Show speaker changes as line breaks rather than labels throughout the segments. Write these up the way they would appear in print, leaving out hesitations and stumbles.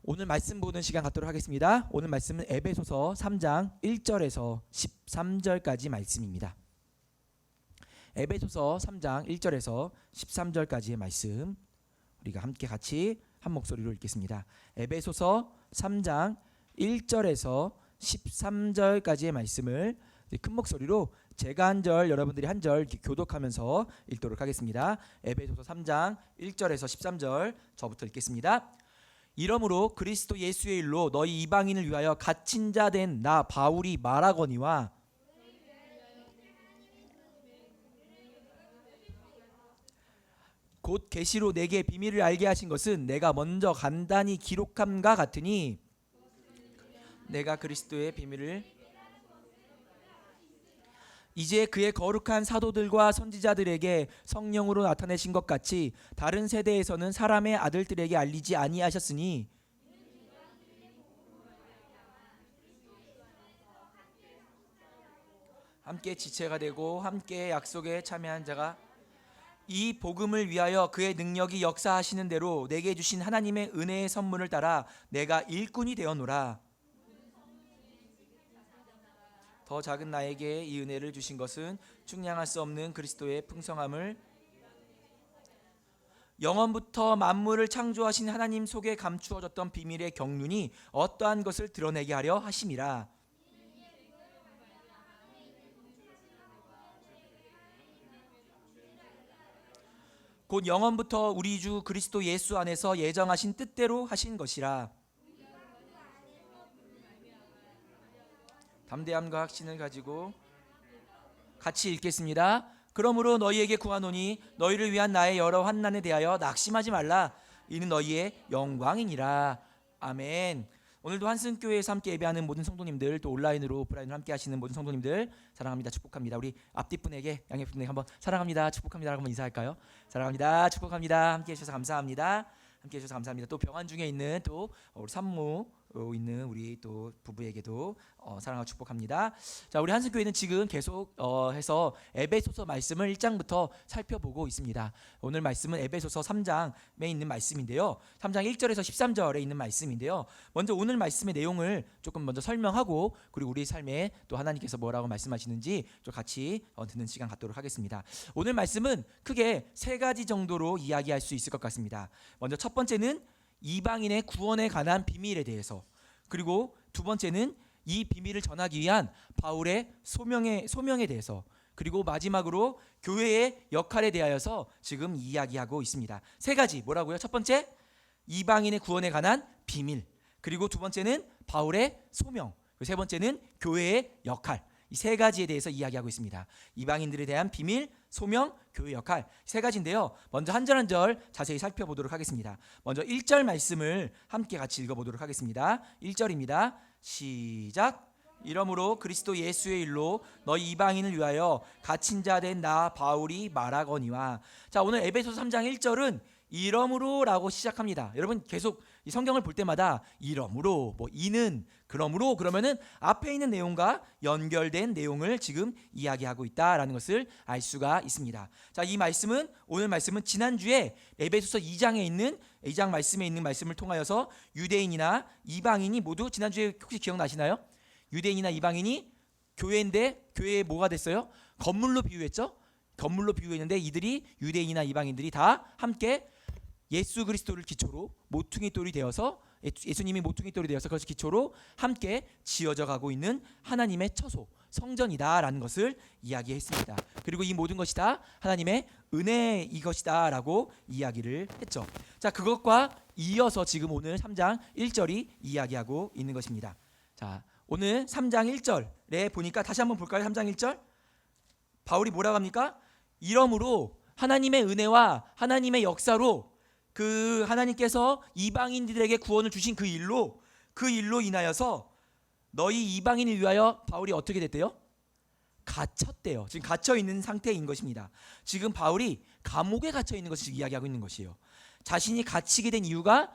오늘 말씀 보는 시간 갖도록 하겠습니다. 오늘 말씀은 에베소서 3장 1절에서 13절까지 말씀입니다. 에베소서 3장 1절에서 13절까지의 말씀 우리가 함께 같이 한 목소리로 읽겠습니다. 에베소서 3장 1절에서 13절까지의 말씀을 큰 목소리로 제가 한 절 여러분들이 한 절 교독하면서 읽도록 하겠습니다. 에베소서 3장 1절에서 13절 저부터 읽겠습니다. 이러므로 그리스도 예수의 일로 너희 이방인을 위하여 갇힌 자 된 나 바울이 말하거니와 곧 계시로 내게 비밀을 알게 하신 것은 내가 먼저 간단히 기록함과 같으니 내가 그리스도의 비밀을 이제 그의 거룩한 사도들과 선지자들에게 성령으로 나타내신 것 같이 다른 세대에서는 사람의 아들들에게 알리지 아니하셨으니 함께 지체가 되고 함께 약속에 참여한 자가 이 복음을 위하여 그의 능력이 역사하시는 대로 내게 주신 하나님의 은혜의 선물을 따라 내가 일꾼이 되었노라. 더 작은 나에게 이 은혜를 주신 것은 측량할 수 없는 그리스도의 풍성함을 영원부터 만물을 창조하신 하나님 속에 감추어졌던 비밀의 경륜이 어떠한 것을 드러내게 하려 하심이라. 곧 영원부터 우리 주 그리스도 예수 안에서 예정하신 뜻대로 하신 것이라. 담대함과 확신을 가지고 같이 읽겠습니다. 그러므로 너희에게 구하노니 너희를 위한 나의 여러 환난에 대하여 낙심하지 말라. 이는 너희의 영광이니라. 아멘. 오늘도 한승교회에서 함께 예배하는 모든 성도님들, 또 온라인으로 오프라인으로 함께 하시는 모든 성도님들 사랑합니다, 축복합니다. 우리 앞뒷분에게 양옆분에게 한번 사랑합니다, 축복합니다 라고 한번 인사할까요? 사랑합니다, 축복합니다. 함께 해주셔서 감사합니다. 함께 해주셔서 감사합니다. 또 병환 중에 있는 또 우리 산모 있는 우리 또 부부에게도 사랑하고 축복합니다. 자, 우리 한승교회는 지금 계속 해서 에베소서 말씀을 1장부터 살펴보고 있습니다. 오늘 말씀은 에베소서 3장에 있는 말씀인데요. 3장 1절에서 13절에 있는 말씀인데요. 먼저 오늘 말씀의 내용을 조금 먼저 설명하고 그리고 우리 삶에 또 하나님께서 뭐라고 말씀하시는지 좀 같이 듣는 시간 갖도록 하겠습니다. 오늘 말씀은 크게 세 가지 정도로 이야기할 수 있을 것 같습니다. 먼저 첫 번째는 이방인의 구원에 관한 비밀에 대해서, 그리고 두 번째는 이 비밀을 전하기 위한 바울의 소명에 대해서, 그리고 마지막으로 교회의 역할에 대하여서 지금 이야기하고 있습니다. 세 가지 뭐라고요? 첫 번째 이방인의 구원에 관한 비밀, 그리고 두 번째는 바울의 소명, 그리고 세 번째는 교회의 역할. 이 세 가지에 대해서 이야기하고 있습니다. 이방인들에 대한 비밀, 소명, 교회 역할, 세 가지인데요. 먼저 한 절 한 절 자세히 살펴보도록 하겠습니다. 먼저 1절 말씀을 함께 같이 읽어보도록 하겠습니다. 1절입니다. 시작. 이러므로 그리스도 예수의 일로 너희 이방인을 위하여 갇힌 자 된 나 바울이 말하거니와. 자, 오늘 에베소서 3장 1절은 이러므로 라고 시작합니다. 여러분 계속 이 성경을 볼 때마다 이러므로, 뭐 이는, 그러므로, 그러면은 앞에 있는 내용과 연결된 내용을 지금 이야기하고 있다라는 것을 알 수가 있습니다. 자, 이 말씀은, 오늘 말씀은 지난주에 에베소서 2장 말씀에 있는 말씀을 통하여서 유대인이나 이방인이 모두, 지난주에 혹시 기억나시나요? 유대인이나 이방인이 교회인데 교회에 뭐가 됐어요? 건물로 비유했죠? 건물로 비유했는데 이들이, 유대인이나 이방인들이 다 함께 예수 그리스도를 기초로 모퉁이 돌이 되어서, 예수님이 모퉁이 돌이 되어서 그것을 기초로 함께 지어져 가고 있는 하나님의 처소, 성전이다라는 것을 이야기했습니다. 그리고 이 모든 것이 다 하나님의 은혜인 것이다 라고 이야기를 했죠. 자, 그것과 이어서 지금 오늘 3장 1절이 이야기하고 있는 것입니다. 자, 오늘 3장 1절에 보니까 다시 한번 볼까요? 3장 1절 바울이 뭐라고 합니까? 이러므로 하나님의 은혜와 하나님의 역사로, 그 하나님께서 이방인들에게 구원을 주신 그 일로 인하여서 너희 이방인을 위하여 바울이 어떻게 됐대요? 갇혔대요. 지금 갇혀 있는 상태인 것입니다. 지금 바울이 감옥에 갇혀 있는 것을 이야기하고 있는 것이에요. 자신이 갇히게 된 이유가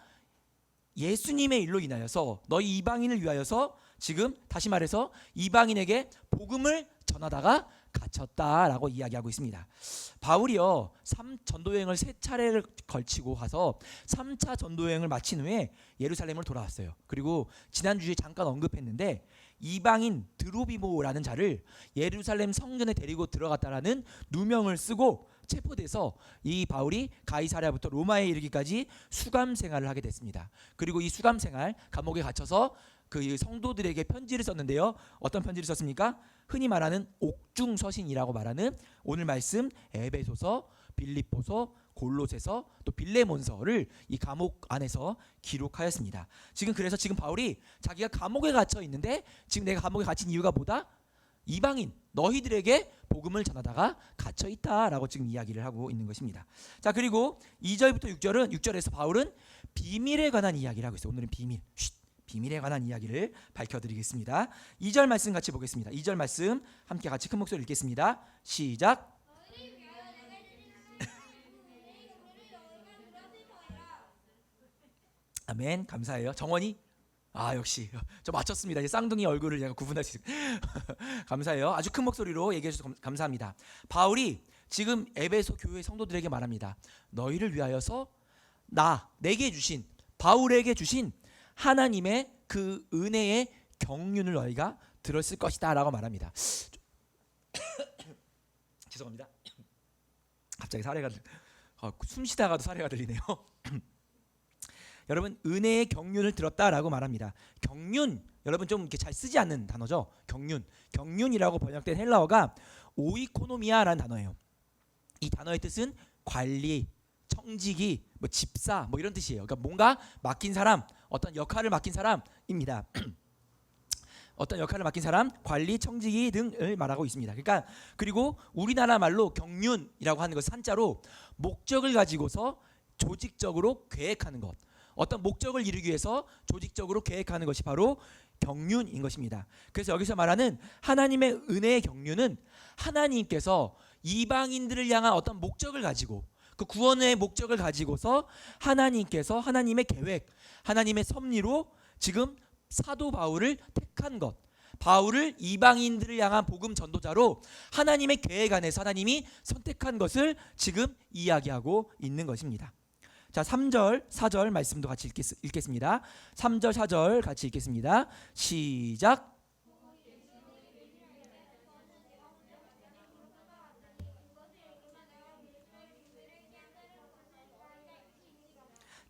예수님의 일로 인하여서 너희 이방인을 위하여서, 지금 다시 말해서 이방인에게 복음을 전하다가 갇혔다라고 이야기하고 있습니다. 바울이요 3전도여행을 3차례를 걸치고 가서 3차 전도여행을 마친 후에 예루살렘을 돌아왔어요. 그리고 지난주에 잠깐 언급했는데 이방인 드로비모라는 자를 예루살렘 성전에 데리고 들어갔다라는 누명을 쓰고 체포돼서 이 바울이 가이사랴부터 로마에 이르기까지 수감 생활을 하게 됐습니다. 그리고 이 수감 생활 감옥에 갇혀서 그 성도들에게 편지를 썼는데요. 어떤 편지를 썼습니까? 흔히 말하는 옥중서신이라고 말하는 오늘 말씀 에베소서, 빌립보서, 골로새서, 또 빌레몬서를 이 감옥 안에서 기록하였습니다. 그래서 지금 바울이 자기가 감옥에 갇혀 있는데 지금 내가 감옥에 갇힌 이유가 뭐다? 이방인 너희들에게 복음을 전하다가 갇혀 있다라고 지금 이야기를 하고 있는 것입니다. 자, 그리고 2절부터 6절에서 바울은 비밀에 관한 이야기를 하고 있어요. 오늘은 비밀에 관한 이야기를 밝혀드리겠습니다. 2절 말씀 같이 보겠습니다. 2절 말씀 함께 같이 큰 목소리로 읽겠습니다. 시작. 아멘. 감사해요. 정원이 역시 저 맞췄습니다. 쌍둥이 얼굴을 제가 구분할 수 있어요. 감사해요. 아주 큰 목소리로 얘기해 주셔서 감사합니다. 바울이 지금 에베소 교회 성도들에게 말합니다. 너희를 위하여서 내게 주신, 바울에게 주신 하나님의 그 은혜의 경륜을 너희가 들었을 것이다 라고 말합니다. 죄송합니다. 갑자기 사례가 숨 쉬다가도 사례가 들리네요. 여러분, 은혜의 경륜을 들었다라고 말합니다. 경륜, 여러분 좀 이렇게 잘 쓰지 않는 단어죠. 경륜이라고 번역된 헬라어가 오이코노미아라는 단어예요. 이 단어의 뜻은 관리, 청지기, 집사 이런 뜻이에요. 그러니까 뭔가 맡긴 사람, 어떤 역할을 맡긴 사람입니다. 어떤 역할을 맡긴 사람, 관리, 청지기 등을 말하고 있습니다. 그리고 우리나라 말로 경륜이라고 하는 것은 한자로 목적을 가지고서 조직적으로 계획하는 것, 어떤 목적을 이루기 위해서 조직적으로 계획하는 것이 바로 경륜인 것입니다. 그래서 여기서 말하는 하나님의 은혜의 경륜은 하나님께서 이방인들을 향한 어떤 목적을 가지고, 그 구원의 목적을 가지고서 하나님께서 하나님의 계획, 하나님의 섭리로 지금 사도 바울을 택한 것, 바울을 이방인들을 향한 복음 전도자로 하나님의 계획 안에서 하나님이 선택한 것을 지금 이야기하고 있는 것입니다. 자, 3절, 4절 말씀도 같이 읽겠습니다. 3절, 4절 같이 읽겠습니다. 시작.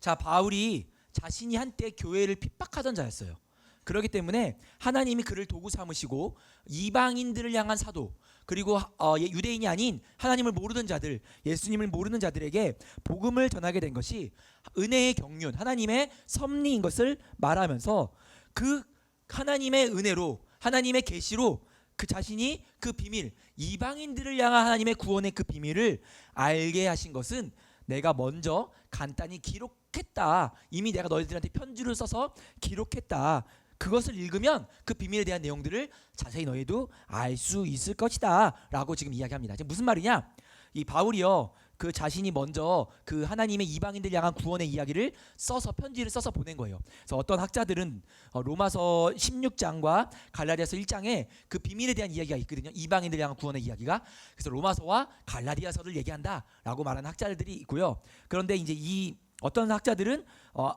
자, 바울이 자신이 한때 교회를 핍박하던 자였어요. 그렇기 때문에 하나님이 그를 도구 삼으시고 이방인들을 향한 사도, 그리고 유대인이 아닌 하나님을 모르는 자들, 예수님을 모르는 자들에게 복음을 전하게 된 것이 은혜의 경륜, 하나님의 섭리인 것을 말하면서 그 하나님의 은혜로, 하나님의 계시로 그 자신이 그 비밀, 이방인들을 향한 하나님의 구원의 그 비밀을 알게 하신 것은 내가 먼저 간단히 기록했다. 이미 내가 너희들한테 편지를 써서 기록했다. 그것을 읽으면 그 비밀에 대한 내용들을 자세히 너희도 알 수 있을 것이다 라고 지금 이야기합니다. 지금 무슨 말이냐? 이 바울이요, 그 자신이 먼저 그 하나님의 이방인들 향한 구원의 이야기를 써서, 편지를 써서 보낸 거예요. 그래서 어떤 학자들은 로마서 16장과 갈라디아서 1장에 그 비밀에 대한 이야기가 있거든요. 이방인들 향한 구원의 이야기가. 그래서 로마서와 갈라디아서를 얘기한다라고 말하는 학자들이 있고요. 그런데 이제 이 어떤 학자들은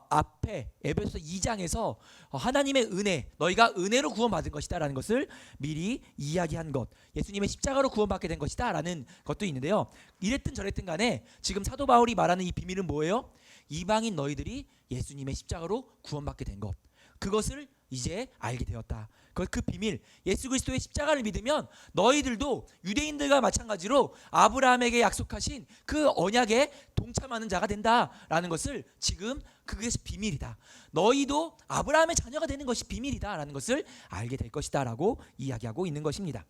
앞에 에베소서 2장에서 하나님의 은혜, 너희가 은혜로 구원받은 것이다 라는 것을 미리 이야기한 것, 예수님의 십자가로 구원받게 된 것이다 라는 것도 있는데요. 이랬든 저랬든 간에 지금 사도 바울이 말하는 이 비밀은 뭐예요? 이방인 너희들이 예수님의 십자가로 구원받게 된 것, 그것을 이제 알게 되었다. 그 비밀, 예수 그리스도의 십자가를 믿으면 너희들도 유대인들과 마찬가지로 아브라함에게 약속하신 그 언약에 동참하는 자가 된다라는 것을 지금 그것이 비밀이다. 너희도 아브라함의 자녀가 되는 것이 비밀이다라는 것을 알게 될 것이다라고 이야기하고 있는 것입니다.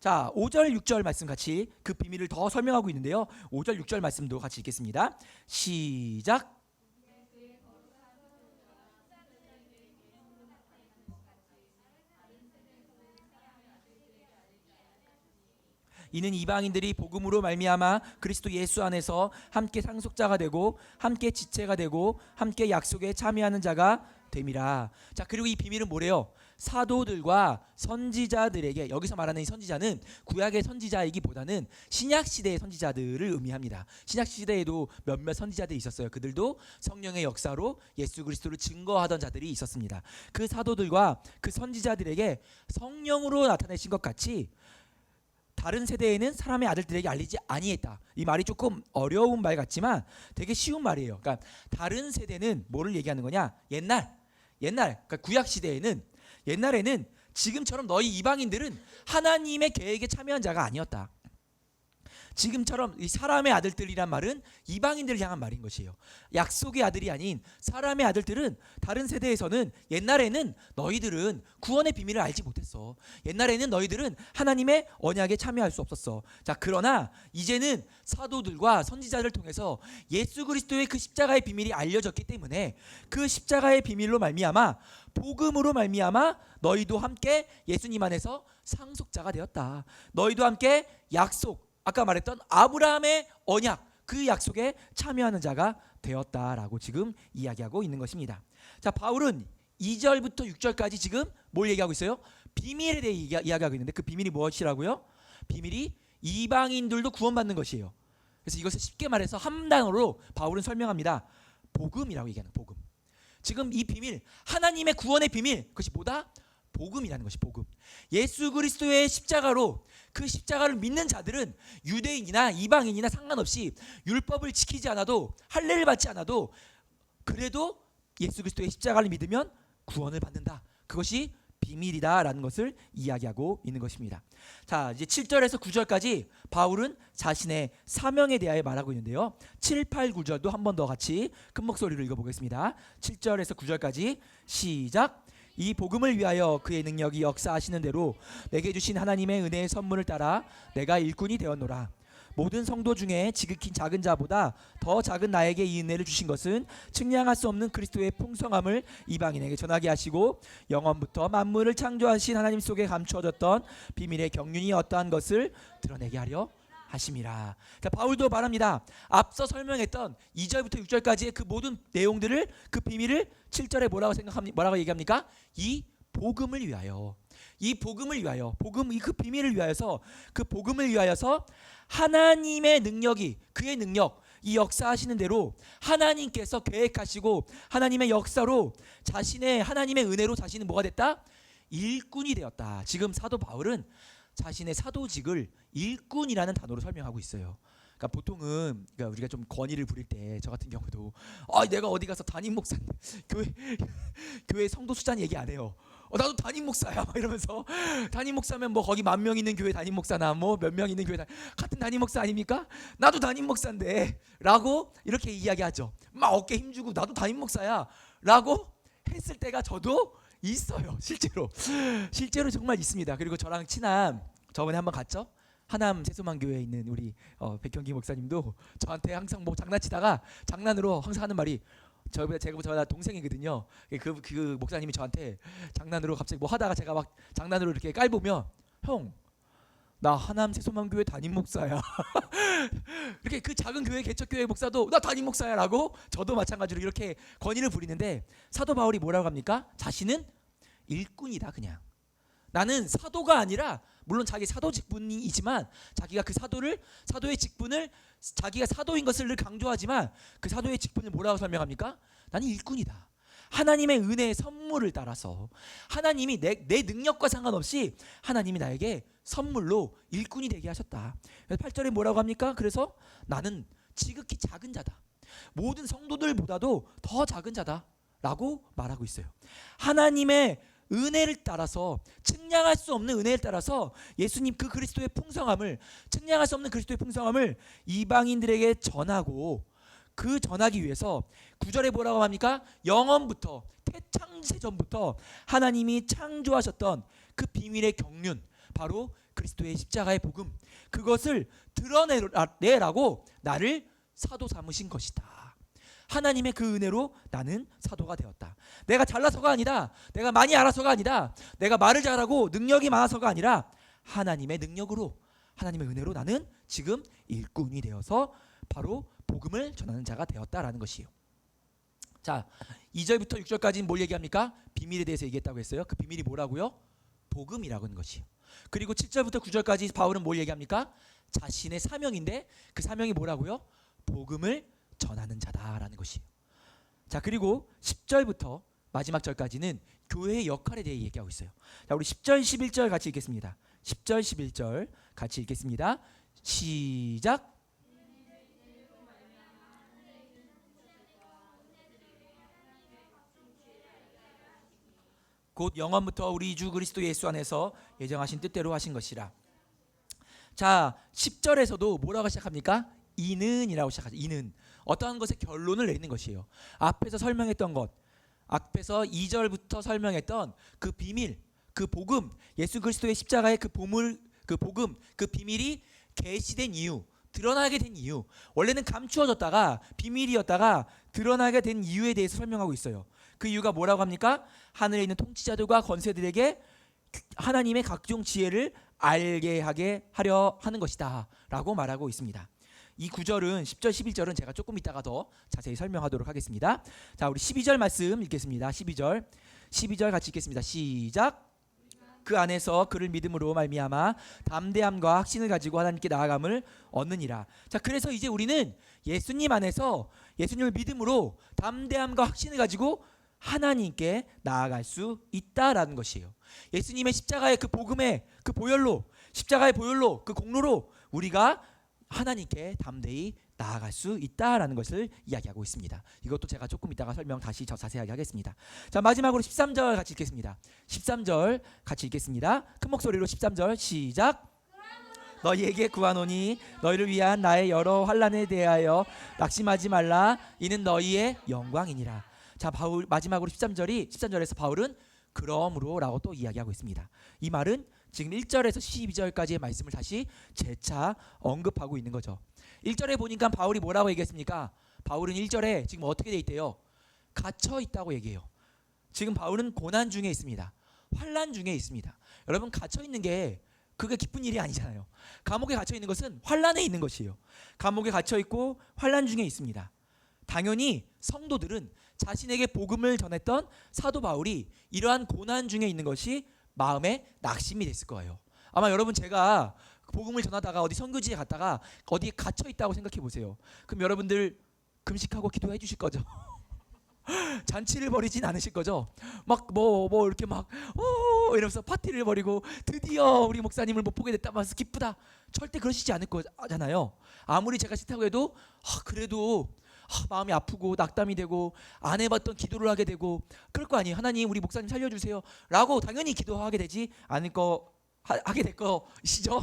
자, 5절 6절 말씀 같이 그 비밀을 더 설명하고 있는데요. 5절 6절 말씀도 같이 읽겠습니다. 시작. 이는 이방인들이 복음으로 말미암아 그리스도 예수 안에서 함께 상속자가 되고 함께 지체가 되고 함께 약속에 참여하는 자가 됨이라. 자, 그리고 이 비밀은 뭐래요? 사도들과 선지자들에게, 여기서 말하는 이 선지자는 구약의 선지자이기보다는 신약 시대의 선지자들을 의미합니다. 신약 시대에도 몇몇 선지자들이 있었어요. 그들도 성령의 역사로 예수 그리스도를 증거하던 자들이 있었습니다. 그 사도들과 그 선지자들에게 성령으로 나타내신 것 같이 다른 세대에는 사람의 아들들에게 알리지 아니했다. 이 말이 조금 어려운 말 같지만 되게 쉬운 말이에요. 그러니까 다른 세대는 뭐를 얘기하는 거냐? 옛날 그러니까 구약 시대에는, 옛날에는 지금처럼 너희 이방인들은 하나님의 계획에 참여한 자가 아니었다. 지금처럼 이 사람의 아들들이란 말은 이방인들을 향한 말인 것이에요. 약속의 아들이 아닌 사람의 아들들은 다른 세대에서는, 옛날에는 너희들은 구원의 비밀을 알지 못했어. 옛날에는 너희들은 하나님의 언약에 참여할 수 없었어. 자, 그러나 이제는 사도들과 선지자를 통해서 예수 그리스도의 그 십자가의 비밀이 알려졌기 때문에 그 십자가의 비밀로 말미암아, 복음으로 말미암아 너희도 함께 예수님 안에서 상속자가 되었다. 너희도 함께 약속, 아까 말했던 아브라함의 언약, 그 약속에 참여하는 자가 되었다라고 지금 이야기하고 있는 것입니다. 자, 바울은 2절부터 6절까지 지금 뭘 얘기하고 있어요? 비밀에 대해 이야기하고 있는데, 그 비밀이 무엇이라고요? 비밀이 이방인들도 구원받는 것이에요. 그래서 이것을 쉽게 말해서 한 단어로 바울은 설명합니다. 복음이라고 얘기하는, 복음. 지금 이 비밀, 하나님의 구원의 비밀, 그것이 뭐다? 복음이라는 것이, 복음. 예수 그리스도의 십자가로, 그 십자가를 믿는 자들은 유대인이나 이방인이나 상관없이 율법을 지키지 않아도, 할례를 받지 않아도, 그래도 예수 그리스도의 십자가를 믿으면 구원을 받는다. 그것이 비밀이다라는 것을 이야기하고 있는 것입니다. 자, 이제 7절에서 9절까지 바울은 자신의 사명에 대하여 말하고 있는데요. 7, 8, 9절도 한 번 더 같이 큰 목소리로 읽어보겠습니다. 7절에서 9절까지 시작. 이 복음을 위하여 그의 능력이 역사하시는 대로 내게 주신 하나님의 은혜의 선물을 따라 내가 일꾼이 되었노라. 모든 성도 중에 지극히 작은 자보다 더 작은 나에게 이 은혜를 주신 것은 측량할 수 없는 그리스도의 풍성함을 이방인에게 전하게 하시고 영원부터 만물을 창조하신 하나님 속에 감추어졌던 비밀의 경륜이 어떠한 것을 드러내게 하려 하심이라. 그러니까 바울도 말합니다. 앞서 설명했던 2절부터 6절까지의 그 모든 내용들을, 그 비밀을 7절에 뭐라고 얘기합니까? 이 복음을 위하여, 이 복음을 위하여, 복음, 그 비밀을 위하여서, 그 복음을 위하여서 하나님의 능력이, 그의 능력, 이 역사하시는 대로 하나님께서 계획하시고 하나님의 역사로 자신의, 하나님의 은혜로 자신은 뭐가 됐다? 일꾼이 되었다. 지금 사도 바울은 자신의 사도직을 일꾼이라는 단어로 설명하고 있어요. 그러니까 보통은, 그러니까 우리가 좀 권위를 부릴 때, 저 같은 경우도 내가 어디 가서 담임 목사, 교회 성도 숫자는 얘기 안 해요. 나도 담임 목사야 이러면서, 담임 목사면 뭐 거기 10,000명 있는 교회 담임 목사나 뭐 몇 명 있는 교회 같은 담임 목사 아닙니까? 나도 담임 목사인데 라고 이렇게 이야기하죠. 막 어깨 힘주고 나도 담임 목사야 라고 했을 때가 저도 있어요. 실제로 정말 있습니다. 그리고 저랑 친한, 저번에 한번 갔죠? 하남 세소만 교회에 있는 우리 백경기 목사님도 저한테 항상 뭐 장난치다가, 장난으로 항상 하는 말이, 제가 동생이거든요. 그 목사님이 저한테 장난으로 갑자기 뭐 하다가 제가 막 장난으로 이렇게 깔보면, 형, 나 하남 세소만 교회 담임 목사야. 이렇게 그 작은 교회 개척교회 목사도 나 담임 목사야라고, 저도 마찬가지로 이렇게 권위를 부리는데, 사도 바울이 뭐라고 합니까? 자신은 일꾼이다. 그냥 나는 사도가 아니라, 물론 자기 사도 직분이지만 자기가 그 사도의 직분을, 자기가 사도인 것을 늘 강조하지만 그 사도의 직분을 뭐라고 설명합니까? 나는 일꾼이다. 하나님의 은혜의 선물을 따라서, 하나님이 내 능력과 상관없이 하나님이 나에게 선물로 일꾼이 되게 하셨다. 그래서 8절에 뭐라고 합니까? 그래서 나는 지극히 작은 자다. 모든 성도들보다도 더 작은 자다라고 말하고 있어요. 하나님의 은혜를 따라서, 측량할 수 없는 은혜를 따라서 예수님 그 그리스도의 풍성함을, 측량할 수 없는 그리스도의 풍성함을 이방인들에게 전하고, 그 전하기 위해서 9절에 뭐라고 합니까? 영원부터, 태창세 전부터 하나님이 창조하셨던 그 비밀의 경륜, 바로 그리스도의 십자가의 복음, 그것을 드러내라고 나를 사도 삼으신 것이다. 하나님의 그 은혜로 나는 사도가 되었다. 내가 잘나서가 아니다, 내가 많이 알아서가 아니다, 내가 말을 잘하고 능력이 많아서가 아니라 하나님의 능력으로, 하나님의 은혜로 나는 지금 일꾼이 되어서 바로 복음을 전하는 자가 되었다라는 것이에요. 자, 2절부터 6절까지는 뭘 얘기합니까? 비밀에 대해서 얘기했다고 했어요. 그 비밀이 뭐라고요? 복음이라고 하는 것이요. 그리고 7절부터 9절까지 바울은 뭘 얘기합니까? 자신의 사명인데 그 사명이 뭐라고요? 복음을 전하는 자다라는 것이에요. 자, 그리고 10절부터 마지막 절까지는 교회의 역할에 대해 얘기하고 있어요. 자, 우리 10절 11절 같이 읽겠습니다. 10절 11절 같이 읽겠습니다. 시작. 곧 영원부터 우리 주 그리스도 예수 안에서 예정하신 뜻대로 하신 것이라. 자, 10절에서도 뭐라고 시작합니까? 이는이라고 시작하죠. 이는 어떠한 것의 결론을 내리는 것이에요. 앞에서 설명했던 것, 앞에서 2절부터 설명했던 그 비밀, 그 복음, 예수 그리스도의 십자가의 그 보물, 그 복음, 그 비밀이 계시된 이유, 드러나게 된 이유, 원래는 감추어졌다가 비밀이었다가 드러나게 된 이유에 대해서 설명하고 있어요. 그 이유가 뭐라고 합니까? 하늘에 있는 통치자들과 권세들에게 하나님의 각종 지혜를 알게 하게 하려 하는 것이다 라고 말하고 있습니다. 이 구절은 10절 11절은 제가 조금 이따가 더 자세히 설명하도록 하겠습니다. 자, 우리 12절 말씀 읽겠습니다. 12절 같이 읽겠습니다. 시작. 그 안에서 그를 믿음으로 말미암아 담대함과 확신을 가지고 하나님께 나아감을 얻느니라. 자, 그래서 이제 우리는 예수님 안에서 예수님을 믿음으로 담대함과 확신을 가지고 하나님께 나아갈 수 있다라는 것이에요. 예수님의 십자가의 그 복음의 그 보혈로, 십자가의 보혈로, 그 공로로 우리가 하나님께 담대히 나아갈 수 있다라는 것을 이야기하고 있습니다. 이것도 제가 조금 이따가 설명 다시 더 자세하게 하겠습니다. 자, 마지막으로 13절 같이 읽겠습니다. 13절 같이 읽겠습니다. 큰 목소리로 13절 시작. 너희에게 구하노니 너희를 위한 나의 여러 환난에 대하여 낙심하지 말라. 이는 너희의 영광이니라. 자, 바울 마지막으로 13절에서 바울은 그러므로라고 또 이야기하고 있습니다. 이 말은 지금 1절에서 12절까지의 말씀을 다시 재차 언급하고 있는 거죠. 1절에 보니까 바울이 뭐라고 얘기했습니까? 바울은 1절에 지금 어떻게 돼 있대요? 갇혀 있다고 얘기해요. 지금 바울은 고난 중에 있습니다. 환난 중에 있습니다. 여러분, 갇혀 있는 게 그게 기쁜 일이 아니잖아요. 감옥에 갇혀 있는 것은 환난에 있는 것이에요. 감옥에 갇혀 있고 환난 중에 있습니다. 당연히 성도들은 자신에게 복음을 전했던 사도 바울이 이러한 고난 중에 있는 것이 마음에 낙심이 됐을 거예요. 아마 여러분, 제가 복음을 전하다가 어디 선교지에 갔다가 어디에 갇혀 있다고 생각해 보세요. 그럼 여러분들 금식하고 기도해 주실 거죠? 잔치를 벌이진 않으실 거죠? 막 뭐 이렇게 막 이러면서 파티를 벌이고 드디어 우리 목사님을 못 보게 됐다면서 기쁘다, 절대 그러시지 않을 거잖아요. 아무리 제가 싫다고 해도 그래도 마음이 아프고 낙담이 되고 안 해봤던 기도를 하게 되고 그럴 거 아니에요. 하나님, 우리 목사님 살려주세요 라고 당연히 기도하게 되지 않을 거 하게 될 것이죠.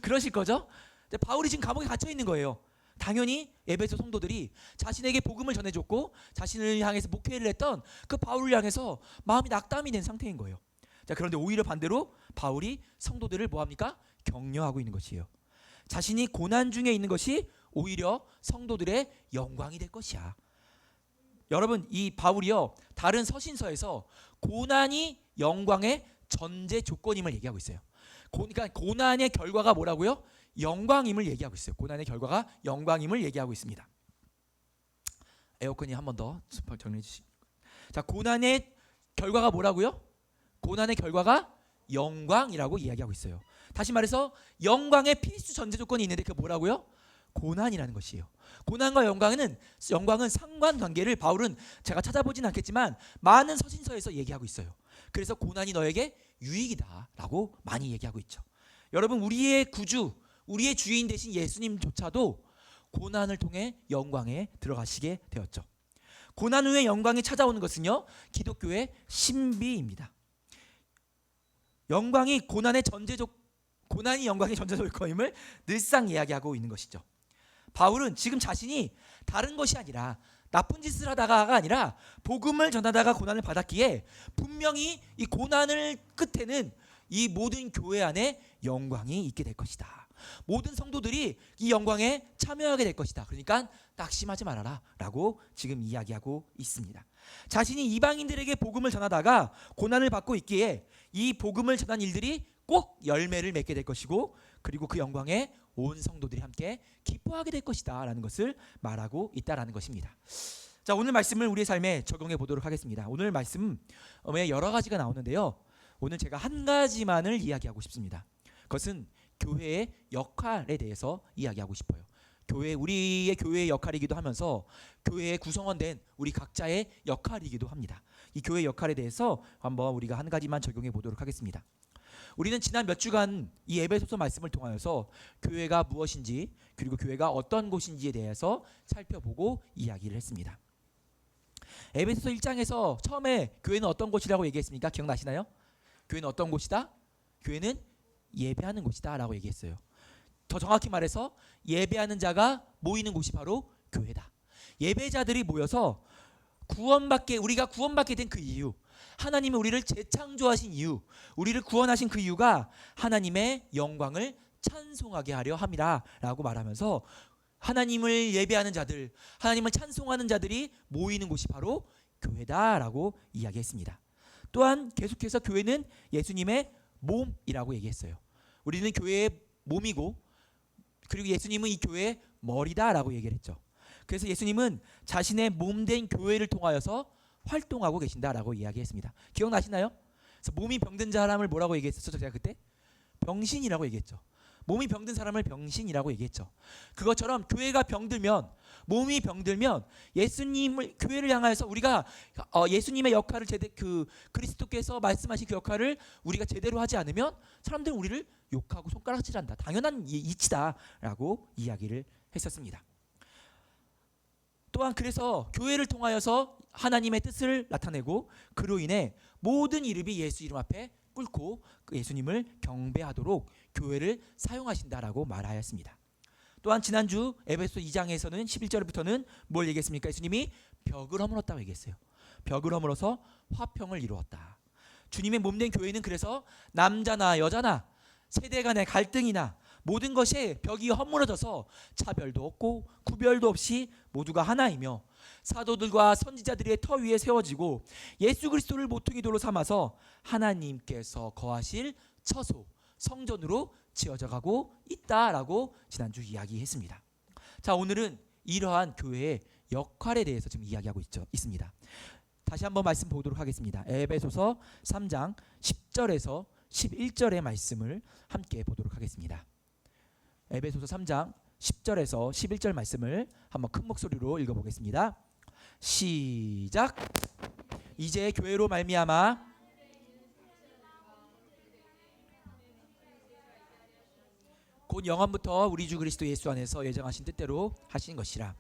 그러실 거죠. 근데 바울이 지금 감옥에 갇혀 있는 거예요. 당연히 에베소 성도들이 자신에게 복음을 전해줬고 자신을 향해서 목회를 했던 그 바울을 향해서 마음이 낙담이 된 상태인 거예요. 자, 그런데 오히려 반대로 바울이 성도들을 뭐합니까? 격려하고 있는 것이에요. 자신이 고난 중에 있는 것이 오히려 성도들의 영광이 될 것이야. 여러분, 이 바울이요, 다른 서신서에서 고난이 영광의 전제 조건임을 얘기하고 있어요. 그러니까 고난의 결과가 뭐라고요? 영광임을 얘기하고 있어요. 고난의 결과가 영광임을 얘기하고 있습니다. 에어컨이 한 번 더 정리해 주시죠. 자, 고난의 결과가 뭐라고요? 고난의 결과가 영광이라고 이야기하고 있어요. 다시 말해서 영광의 필수 전제 조건이 있는데 그게 뭐라고요? 고난이라는 것이에요. 고난과 영광은 상관관계를 바울은 제가 찾아보진 않겠지만 많은 서신서에서 얘기하고 있어요. 그래서 고난이 너에게 유익이다라고 많이 얘기하고 있죠. 여러분, 우리의 구주, 우리의 주인 되신 예수님조차도 고난을 통해 영광에 들어가시게 되었죠. 고난 후에 영광이 찾아오는 것은요, 기독교의 신비입니다. 고난이 영광의 전제 조건임을 늘상 이야기하고 있는 것이죠. 바울은 지금 자신이 다른 것이 아니라 나쁜 짓을 하다가가 아니라 복음을 전하다가 고난을 받았기에 분명히 이 고난을 끝에는 이 모든 교회 안에 영광이 있게 될 것이다. 모든 성도들이 이 영광에 참여하게 될 것이다. 그러니까 낙심하지 말아라 라고 지금 이야기하고 있습니다. 자신이 이방인들에게 복음을 전하다가 고난을 받고 있기에 이 복음을 전한 일들이 꼭 열매를 맺게 될 것이고, 그리고 그 영광에 온 성도들이 함께 기뻐하게 될 것이다 라는 것을 말하고 있다라는 것입니다. 자, 자, 오늘 말씀을 우리의 삶에 적용해 보도록 하겠습니다. 오늘 말씀 여러 가지가 나오는데요. 오늘 제가 한 가지만을 이야기하고 싶습니다. 그것은 교회의 역할에 대해서 이야기하고 싶어요. 우리의 교회의 역할이기도 하면서 교회의 구성원된 우리 각자의 역할이기도 합니다. 이 교회의 역할에 대해서 한번 우리가 한 가지만 적용해 보도록 하겠습니다. 우리는 지난 몇 주간 이 에베소서 말씀을 통하여서 교회가 무엇인지, 그리고 교회가 어떤 곳인지에 대해서 살펴보고 이야기를 했습니다. 에베소서 1장에서 처음에 교회는 어떤 곳이라고 얘기했습니까? 기억나시나요? 교회는 어떤 곳이다? 교회는 예배하는 곳이다 라고 얘기했어요. 더 정확히 말해서 예배하는 자가 모이는 곳이 바로 교회다. 예배자들이 모여서 우리가 구원받게 된 그 이유, 하나님이 우리를 재창조하신 이유, 우리를 구원하신 그 이유가 하나님의 영광을 찬송하게 하려 함이라 라고 말하면서 하나님을 예배하는 자들, 하나님을 찬송하는 자들이 모이는 곳이 바로 교회다라고 이야기했습니다. 또한 계속해서 교회는 예수님의 몸이라고 얘기했어요. 우리는 교회의 몸이고, 그리고 예수님은 이 교회의 머리다라고 얘기를 했죠. 그래서 예수님은 자신의 몸된 교회를 통하여서 활동하고 계신다라고 이야기했습니다. 기억나시나요? 그래서 몸이 병든 사람을 뭐라고 얘기했었죠? 제가 그때 병신이라고 얘기했죠. 몸이 병든 사람을 병신이라고 얘기했죠. 그것처럼 교회가 병들면, 몸이 병들면 예수님을, 교회를 향하여서 우리가 예수님의 역할을 그리스도께서 말씀하신 그 역할을 우리가 제대로 하지 않으면 사람들은 우리를 욕하고 손가락질한다, 당연한 이치다라고 이야기를 했었습니다. 또한 그래서 교회를 통하여서 하나님의 뜻을 나타내고, 그로 인해 모든 이름이 예수 이름 앞에 꿇고 예수님을 경배하도록 교회를 사용하신다라고 말하였습니다. 또한 지난주 에베소 2장에서는 11절부터는 뭘 얘기했습니까? 예수님이 벽을 허물었다고 얘기했어요. 벽을 허물어서 화평을 이루었다. 주님의 몸된 교회는 그래서 남자나 여자나 세대 간의 갈등이나 모든 것이 벽이 허물어져서 차별도 없고 구별도 없이 모두가 하나이며, 사도들과 선지자들의 터 위에 세워지고 예수 그리스도를 모퉁이 돌로 삼아서 하나님께서 거하실 처소, 성전으로 지어져 가고 있다라고 지난주 이야기했습니다. 자, 오늘은 이러한 교회의 역할에 대해서 지금 이야기하고 있습니다. 다시 한번 말씀 보도록 하겠습니다. 에베소서 3장 10절에서 11절의 말씀을 함께 보도록 하겠습니다. 에베소서 3장 10절에서 11절 말씀을 한번 큰 목소리로 읽어보겠습니다. 시작. 이제 교회로 말미암아 곧 영원부터 우리 주 그리스도 예수 안에서 예정하신 뜻대로 하신 것이라.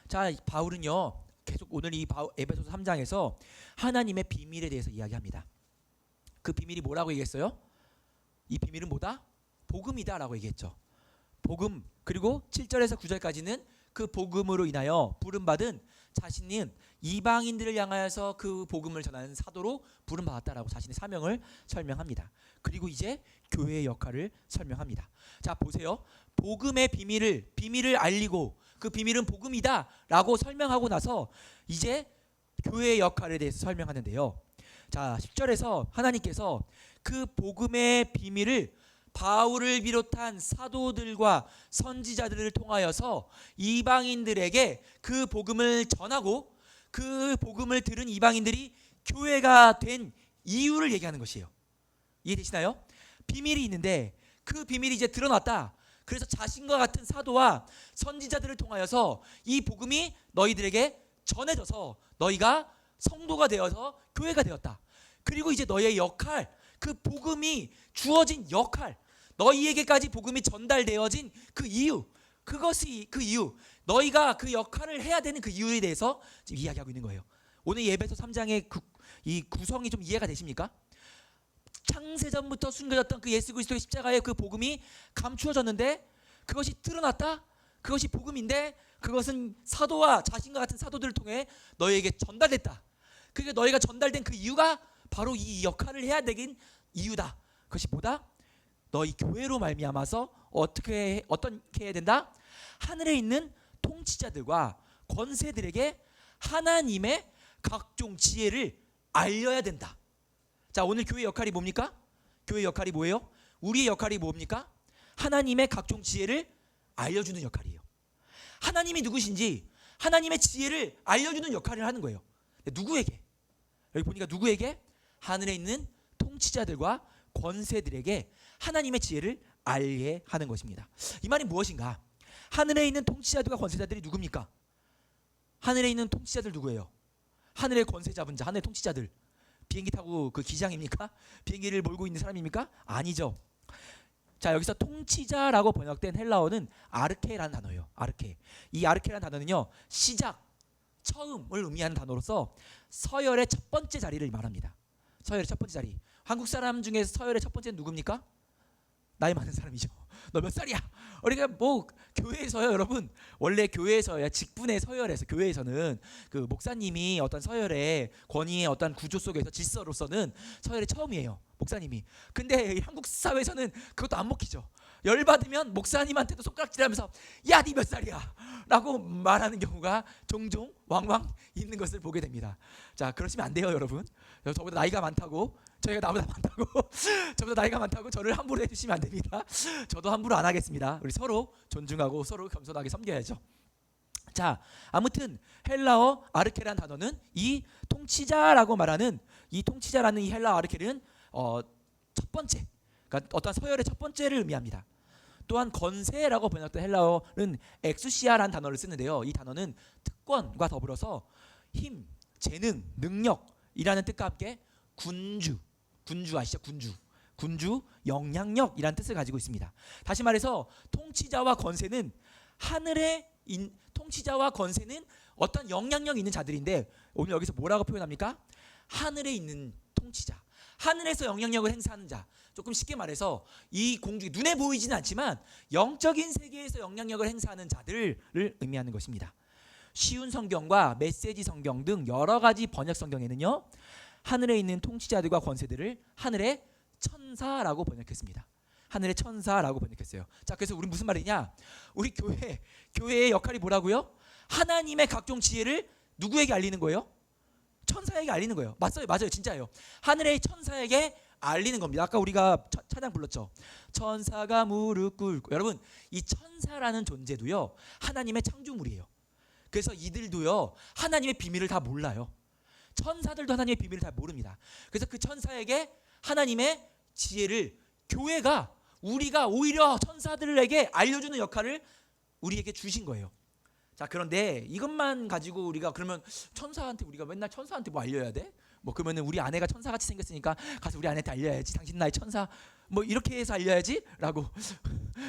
자, 바울은요 계속 오늘 이 에베소서 3장에서 하나님의 비밀에 대해서 이야기합니다. 그 비밀이 뭐라고 얘기했어요? 이 비밀은 뭐다? 복음이다 라고 얘기했죠. 복음. 그리고 7절에서 9절까지는 그 복음으로 인하여 부름받은 자신은 이방인들을 향하여서 그 복음을 전하는 사도로 부름받았다라고 자신의 사명을 설명합니다. 그리고 이제 교회의 역할을 설명합니다. 자, 보세요. 복음의 비밀을 알리고 그 비밀은 복음이다 라고 설명하고 나서 이제 교회의 역할에 대해서 설명하는데요. 자, 10절에서 하나님께서 그 복음의 비밀을 바울을 비롯한 사도들과 선지자들을 통하여서 이방인들에게 그 복음을 전하고, 그 복음을 들은 이방인들이 교회가 된 이유를 얘기하는 것이에요. 이해되시나요? 비밀이 있는데 그 비밀이 이제 드러났다. 그래서 자신과 같은 사도와 선지자들을 통하여서 이 복음이 너희들에게 전해져서 너희가 성도가 되어서 교회가 되었다. 그리고 이제 너희의 역할, 그 복음이 주어진 역할, 너희에게까지 복음이 전달되어진 그 이유, 그것이 그 이유, 너희가 그 역할을 해야 되는 그 이유에 대해서 지금 이야기하고 있는 거예요. 오늘 에베소 3장의 이 구성이 좀 이해가 되십니까? 창세전부터 숨겨졌던 그 예수 그리스도의 십자가의 그 복음이 감추어졌는데 그것이 드러났다. 그것이 복음인데 그것은 사도와 자신과 같은 사도들을 통해 너희에게 전달됐다. 그게 너희가 전달된 그 이유가 바로 이 역할을 해야 되긴 이유다. 그것이 뭐다? 너희 교회로 말미암아서 어떻게 해야 된다? 하늘에 있는 통치자들과 권세들에게 하나님의 각종 지혜를 알려야 된다. 자, 오늘 교회 역할이 뭡니까? 교회 역할이 뭐예요? 우리의 역할이 뭡니까? 하나님의 각종 지혜를 알려주는 역할이에요. 하나님이 누구신지, 하나님의 지혜를 알려주는 역할을 하는 거예요. 누구에게? 여기 보니까 누구에게? 하늘에 있는 통치자들과 권세들에게 하나님의 지혜를 알게 하는 것입니다. 이 말이 무엇인가? 하늘에 있는 통치자들과 권세자들이 누굽니까? 하늘에 있는 통치자들 누구예요? 하늘의 권세 잡은 자, 하늘의 통치자들. 비행기 타고 그 기장입니까? 비행기를 몰고 있는 사람입니까? 아니죠. 자, 여기서 통치자라고 번역된 헬라어는 아르케라는 단어예요. 아르케. 이 아르케라는 단어는요, 시작, 처음을 의미하는 단어로서 서열의 첫 번째 자리를 말합니다. 서열의 첫 번째 자리. 한국 사람 중에서 서열의 첫 번째는 누굽니까? 나이 많은 사람이죠. 너 몇 살이야? 우리가 뭐 교회에서요, 여러분, 원래 교회에서야 직분의 서열에서, 교회에서는 그 목사님이 어떤 서열의 권위의 어떤 구조 속에서 질서로서는 서열의 처음이에요, 목사님이. 근데 한국 사회에서는 그것도 안 먹히죠. 열받으면 목사님한테도 손가락질하면서 야, 니 몇 살이야? 라고 말하는 경우가 종종 왕왕 있는 것을 보게 됩니다. 자, 그러시면 안 돼요, 여러분. 저보다 나이가 많다고, 저희가 나보다 많다고 저보다 나이가 많다고 저를 함부로 해주시면 안 됩니다. 저도 함부로 안 하겠습니다. 우리 서로 존중하고 서로 겸손하게 섬겨야죠. 자, 아무튼 헬라어 아르케라는 단어는 이 통치자라고 말하는, 이 통치자라는 이 헬라어 아르케는 첫 번째, 그러니까 어떤 서열의 첫 번째를 의미합니다. 또한 권세라고 번역된 헬라어는 엑수시아라는 단어를 쓰는데요. 이 단어는 특권과 더불어서 힘, 재능, 능력이라는 뜻과 함께 군주 아시죠? 군주, 영향력이라는 뜻을 가지고 있습니다. 다시 말해서 통치자와 권세는 통치자와 권세는 어떤 영향력 있는 자들인데, 오늘 여기서 뭐라고 표현합니까? 하늘에 있는 통치자, 하늘에서 영향력을 행사하는 자. 조금 쉽게 말해서 이 공중, 눈에 보이지는 않지만 영적인 세계에서 영향력을 행사하는 자들을 의미하는 것입니다. 쉬운 성경과 메시지 성경 등 여러 가지 번역 성경에는요, 하늘에 있는 통치자들과 권세들을 하늘의 천사라고 번역했습니다. 하늘의 천사라고 번역했어요. 자, 그래서 우리 무슨 말이냐? 우리 교회의 역할이 뭐라고요? 하나님의 각종 지혜를 누구에게 알리는 거예요? 천사에게 알리는 거예요. 맞아요, 진짜예요. 하늘의 천사에게 알리는 겁니다. 아까 우리가 찬양 불렀죠. 천사가 무릎 꿇고. 여러분, 이 천사라는 존재도요, 하나님의 창조물이에요. 그래서 이들도요, 하나님의 비밀을 다 몰라요. 천사들도 하나님의 비밀을 잘 모릅니다. 그래서 그 천사에게 하나님의 지혜를 교회가, 우리가 오히려 천사들에게 알려주는 역할을 우리에게 주신 거예요. 자, 그런데 이것만 가지고 우리가 그러면 천사한테, 우리가 맨날 천사한테 뭐 알려야 돼? 뭐 그러면은 우리 아내가 천사같이 생겼으니까 가서 우리 아내한테 알려야지. 당신 나의 천사, 뭐 이렇게 해서 알려야지 라고.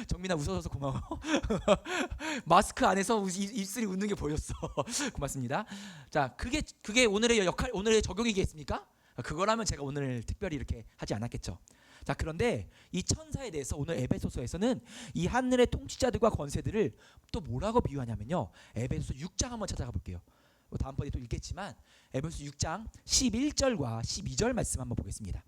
정민아 웃어줘서 고마워. 마스크 안에서 입술이 웃는 게 보였어. 고맙습니다. 자, 그게 오늘의 역할, 오늘의 적용이겠습니까? 그거라면 제가 오늘 특별히 이렇게 하지 않았겠죠. 자, 그런데 이 천사에 대해서 오늘 에베소서에서는 이 하늘의 통치자들과 권세들을 또 뭐라고 비유하냐면요, 에베소서 6장 한번 찾아가 볼게요. 다음번에 또 읽겠지만 에베소서 6장 11절과 12절 말씀 한번 보겠습니다.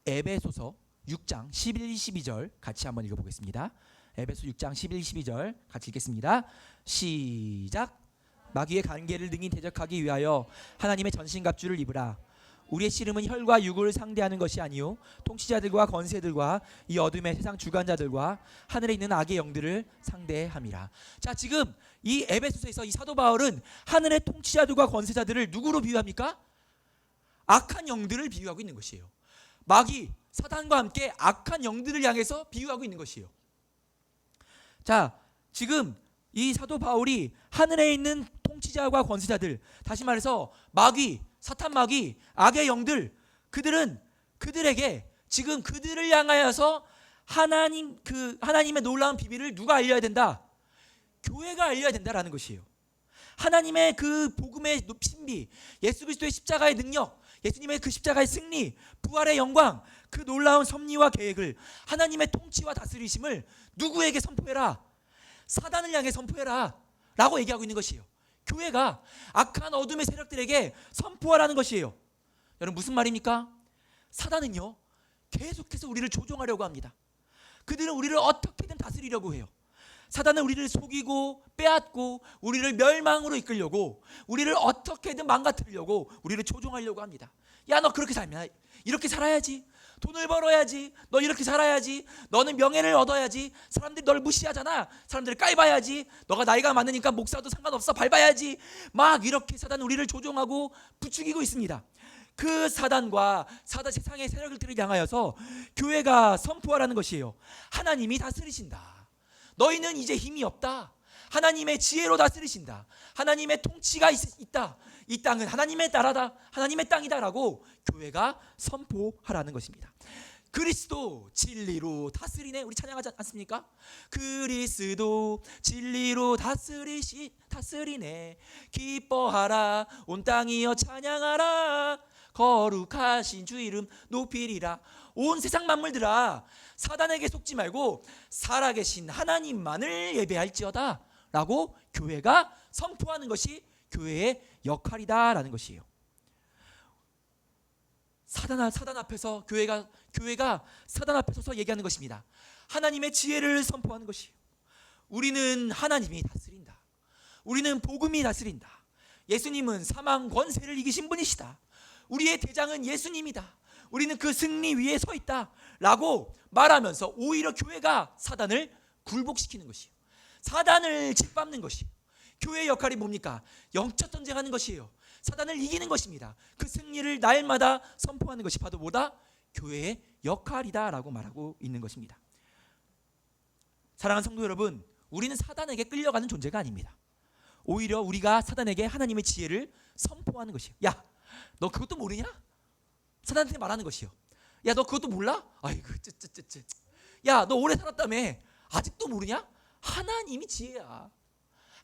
에베소서 6장 11, 12절 같이 한번 읽어보겠습니다. 에베소 6장 11, 12절 같이 읽겠습니다. 시작. 마귀의 관계를 능히 대적하기 위하여 하나님의 전신갑주를 입으라. 우리의 씨름은 혈과 육을 상대하는 것이 아니요 통치자들과 권세들과 이 어둠의 세상 주관자들과 하늘에 있는 악의 영들을 상대함이라. 자, 지금 이 에베소서에서 이 사도 바울은 하늘의 통치자들과 권세자들을 누구로 비유합니까? 악한 영들을 비유하고 있는 것이에요. 마귀, 사단과 함께 악한 영들을 향해서 비유하고 있는 것이에요. 자, 지금 이 사도 바울이 하늘에 있는 통치자와 권세자들, 다시 말해서 마귀, 사탄 마귀, 악의 영들, 그들에게 지금 그들을 향하여서 하나님의 놀라운 비밀을 누가 알려야 된다? 교회가 알려야 된다라는 것이에요. 하나님의 그 복음의 신비, 예수 그리스도의 십자가의 능력, 예수님의 그 십자가의 승리, 부활의 영광, 그 놀라운 섭리와 계획을, 하나님의 통치와 다스리심을 누구에게 선포해라? 사단을 향해 선포해라 라고 얘기하고 있는 것이에요. 교회가 악한 어둠의 세력들에게 선포하라는 것이에요. 여러분, 무슨 말입니까? 사단은요, 계속해서 우리를 조종하려고 합니다. 그들은 우리를 어떻게든 다스리려고 해요. 사단은 우리를 속이고 빼앗고 우리를 멸망으로 이끌려고, 우리를 어떻게든 망가뜨리려고 우리를 조종하려고 합니다. 야, 너 그렇게 살면 이렇게 살아야지. 돈을 벌어야지. 너 이렇게 살아야지. 너는 명예를 얻어야지. 사람들이 널 무시하잖아. 사람들을 깔봐야지. 너가 나이가 많으니까 목사도 상관없어. 밟아야지. 막 이렇게 사단은 우리를 조종하고 부추기고 있습니다. 그 사단과 세상의 세력들을 향하여서 교회가 선포하라는 것이에요. 하나님이 다스리신다. 너희는 이제 힘이 없다. 하나님의 지혜로 다스리신다. 하나님의 통치가 있다. 이 땅은 하나님의 나라다. 하나님의 땅이다 라고 교회가 선포하라는 것입니다. 그리스도 진리로 다스리네. 우리 찬양하지 않습니까? 그리스도 진리로 다스리네. 기뻐하라 온 땅이여 찬양하라. 거룩하신 주 이름 높이리라. 온 세상 만물들아 사단에게 속지 말고 살아계신 하나님만을 예배할지어다 라고 교회가 선포하는 것이 교회의 역할이다 라는 것이에요. 사단 앞에서 교회가 사단 앞에 서서 얘기하는 것입니다. 하나님의 지혜를 선포하는 것이에요. 우리는 하나님이 다스린다. 우리는 복음이 다스린다. 예수님은 사망 권세를 이기신 분이시다. 우리의 대장은 예수님이다. 우리는 그 승리 위에 서 있다 라고 말하면서 오히려 교회가 사단을 굴복시키는 것이에요. 사단을 짓밟는 것이에요. 교회의 역할이 뭡니까? 영적 전쟁하는 것이에요. 사단을 이기는 것입니다. 그 승리를 날마다 선포하는 것이 바로 뭐다? 교회의 역할이다 라고 말하고 있는 것입니다. 사랑하는 성도 여러분, 우리는 사단에게 끌려가는 존재가 아닙니다. 오히려 우리가 사단에게 하나님의 지혜를 선포하는 것이에요. 야, 너 그것도 모르냐? 사단한테 말하는 것이요. 야, 너 그것도 몰라? 아이고, 야, 너 오래 살았다며. 아직도 모르냐? 하나님이 지혜야.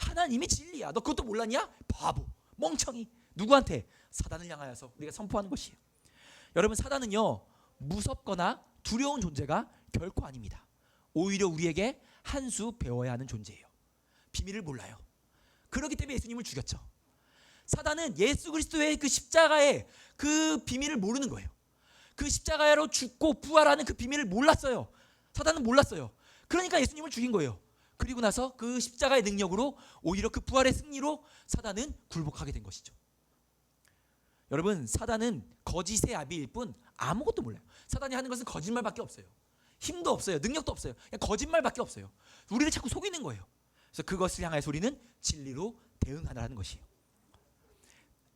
하나님이 진리야. 너 그것도 몰랐냐? 바보, 멍청이. 누구한테? 사단을 향하여서 우리가 선포하는 것이에요. 여러분, 사단은요 무섭거나 두려운 존재가 결코 아닙니다. 오히려 우리에게 한 수 배워야 하는 존재예요. 비밀을 몰라요. 그렇기 때문에 예수님을 죽였죠. 사단은 예수 그리스도의 그 십자가의 그 비밀을 모르는 거예요. 그 십자가로 죽고 부활하는 그 비밀을 몰랐어요. 사단은 몰랐어요. 그러니까 예수님을 죽인 거예요. 그리고 나서 그 십자가의 능력으로 오히려 그 부활의 승리로 사단은 굴복하게 된 것이죠. 여러분, 사단은 거짓의 아비일 뿐 아무것도 몰라요. 사단이 하는 것은 거짓말밖에 없어요. 힘도 없어요. 능력도 없어요. 그냥 거짓말밖에 없어요. 우리를 자꾸 속이는 거예요. 그래서 그것을 향해서 우리는 진리로 대응하라는 것이에요.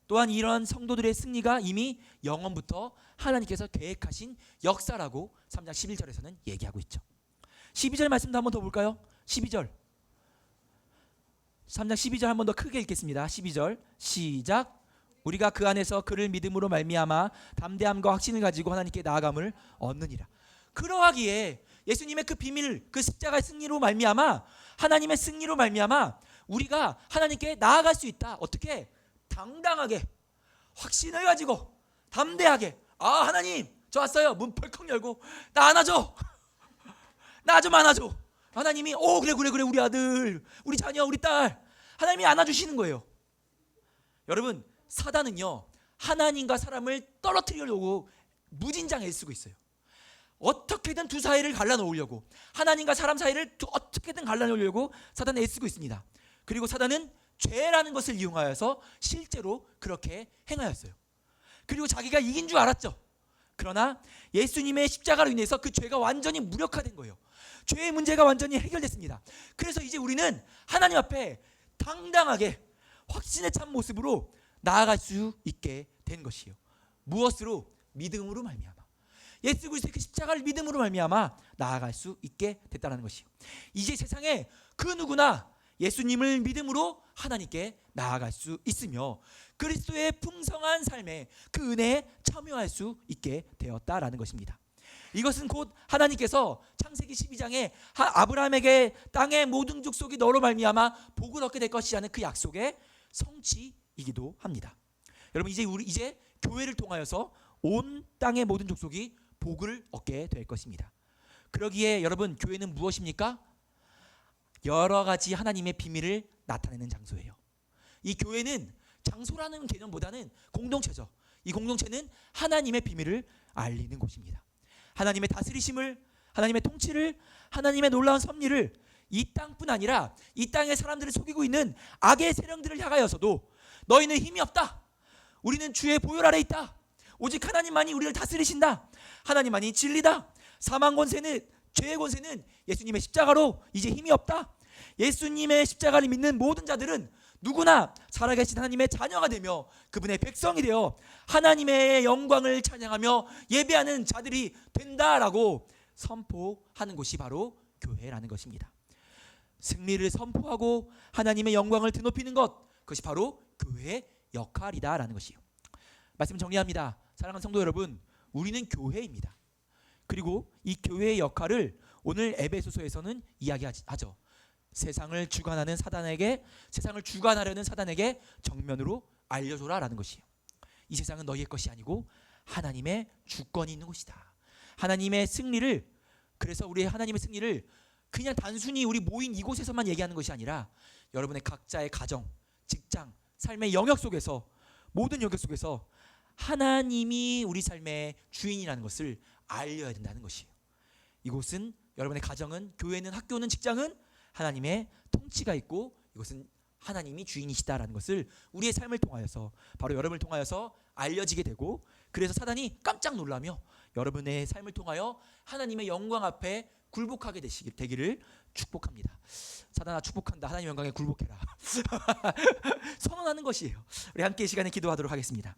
또한 이런 성도들의 승리가 이미 영원부터 하나님께서 계획하신 역사라고 3장 11절에서는 얘기하고 있죠. 12절 말씀도 한 번 더 볼까요? 12절 3장 12절 한 번 더 크게 읽겠습니다. 12절 시작. 우리가 그 안에서 그를 믿음으로 말미암아 담대함과 확신을 가지고 하나님께 나아감을 얻느니라. 그러하기에 예수님의 그 비밀, 그 십자가의 승리로 말미암아, 하나님의 승리로 말미암아 우리가 하나님께 나아갈 수 있다. 어떻게? 당당하게, 확신을 가지고, 담대하게. 아, 하나님 저 왔어요. 문 벌컥 열고 나 안아줘. 나 좀 안아줘. 하나님이 그래 우리 아들, 우리 자녀, 우리 딸, 하나님이 안아주시는 거예요. 여러분, 사단은요 하나님과 사람을 떨어뜨리려고 무진장에 애쓰고 있어요. 어떻게든 두 사이를 갈라놓으려고, 하나님과 사람 사이를 어떻게든 갈라놓으려고 사단은 애쓰고 있습니다. 그리고 사단은 죄라는 것을 이용하여서 실제로 그렇게 행하였어요. 그리고 자기가 이긴 줄 알았죠. 그러나 예수님의 십자가로 인해서 그 죄가 완전히 무력화된 거예요. 죄의 문제가 완전히 해결됐습니다. 그래서 이제 우리는 하나님 앞에 당당하게 확신에 찬 모습으로 나아갈 수 있게 된 것이에요. 무엇으로? 믿음으로 말미암아. 예수 그리스도의 그 십자가를 믿음으로 말미암아 나아갈 수 있게 됐다는 것이에요. 이제 세상에 그 누구나 예수님을 믿음으로 하나님께 나아갈 수 있으며 그리스도의 풍성한 삶에 그 은혜에 참여할 수 있게 되었다라는 것입니다. 이것은 곧 하나님께서 창세기 12장에 아브라함에게 땅의 모든 족속이 너로 말미암아 복을 얻게 될 것이라는 그 약속의 성취이기도 합니다. 여러분, 이제 교회를 통하여서 온 땅의 모든 족속이 복을 얻게 될 것입니다. 그러기에 여러분, 교회는 무엇입니까? 여러 가지 하나님의 비밀을 나타내는 장소예요. 이 교회는 장소라는 개념보다는 공동체죠. 이 공동체는 하나님의 비밀을 알리는 곳입니다. 하나님의 다스리심을, 하나님의 통치를, 하나님의 놀라운 섭리를 이 땅뿐 아니라 이 땅의 사람들을 속이고 있는 악의 세력들을 향하여서도 너희는 힘이 없다. 우리는 주의 보혈 아래 있다. 오직 하나님만이 우리를 다스리신다. 하나님만이 진리다. 사망 권세는, 죄의 권세는 예수님의 십자가로 이제 힘이 없다. 예수님의 십자가를 믿는 모든 자들은 누구나 살아계신 하나님의 자녀가 되며 그분의 백성이 되어 하나님의 영광을 찬양하며 예배하는 자들이 된다라고 선포하는 곳이 바로 교회라는 것입니다. 승리를 선포하고 하나님의 영광을 드높이는 것, 그것이 바로 교회의 역할이다라는 것이요. 말씀 정리합니다. 사랑하는 성도 여러분, 우리는 교회입니다. 그리고 이 교회의 역할을 오늘 에베소서에서는 이야기하죠. 세상을 주관하는 사단에게, 세상을 주관하려는 사단에게 정면으로 알려줘라라는 것이에요. 이 세상은 너희의 것이 아니고 하나님의 주권이 있는 곳이다. 하나님의 승리를, 그래서 우리 하나님의 승리를 그냥 단순히 우리 모인 이곳에서만 얘기하는 것이 아니라 여러분의 각자의 가정, 직장, 삶의 영역 속에서, 모든 영역 속에서 하나님이 우리 삶의 주인이라는 것을 알려야 된다는 것이에요. 이곳은, 여러분의 가정은, 교회는, 학교는, 직장은 하나님의 통치가 있고 이것은 하나님이 주인이시다라는 것을 우리의 삶을 통하여서, 바로 여러분을 통하여서 알려지게 되고, 그래서 사단이 깜짝 놀라며 여러분의 삶을 통하여 하나님의 영광 앞에 굴복하게 되기를 축복합니다. 사단아, 축복한다. 하나님의 영광에 굴복해라. 선언하는 것이에요. 우리 함께 이 시간에 기도하도록 하겠습니다.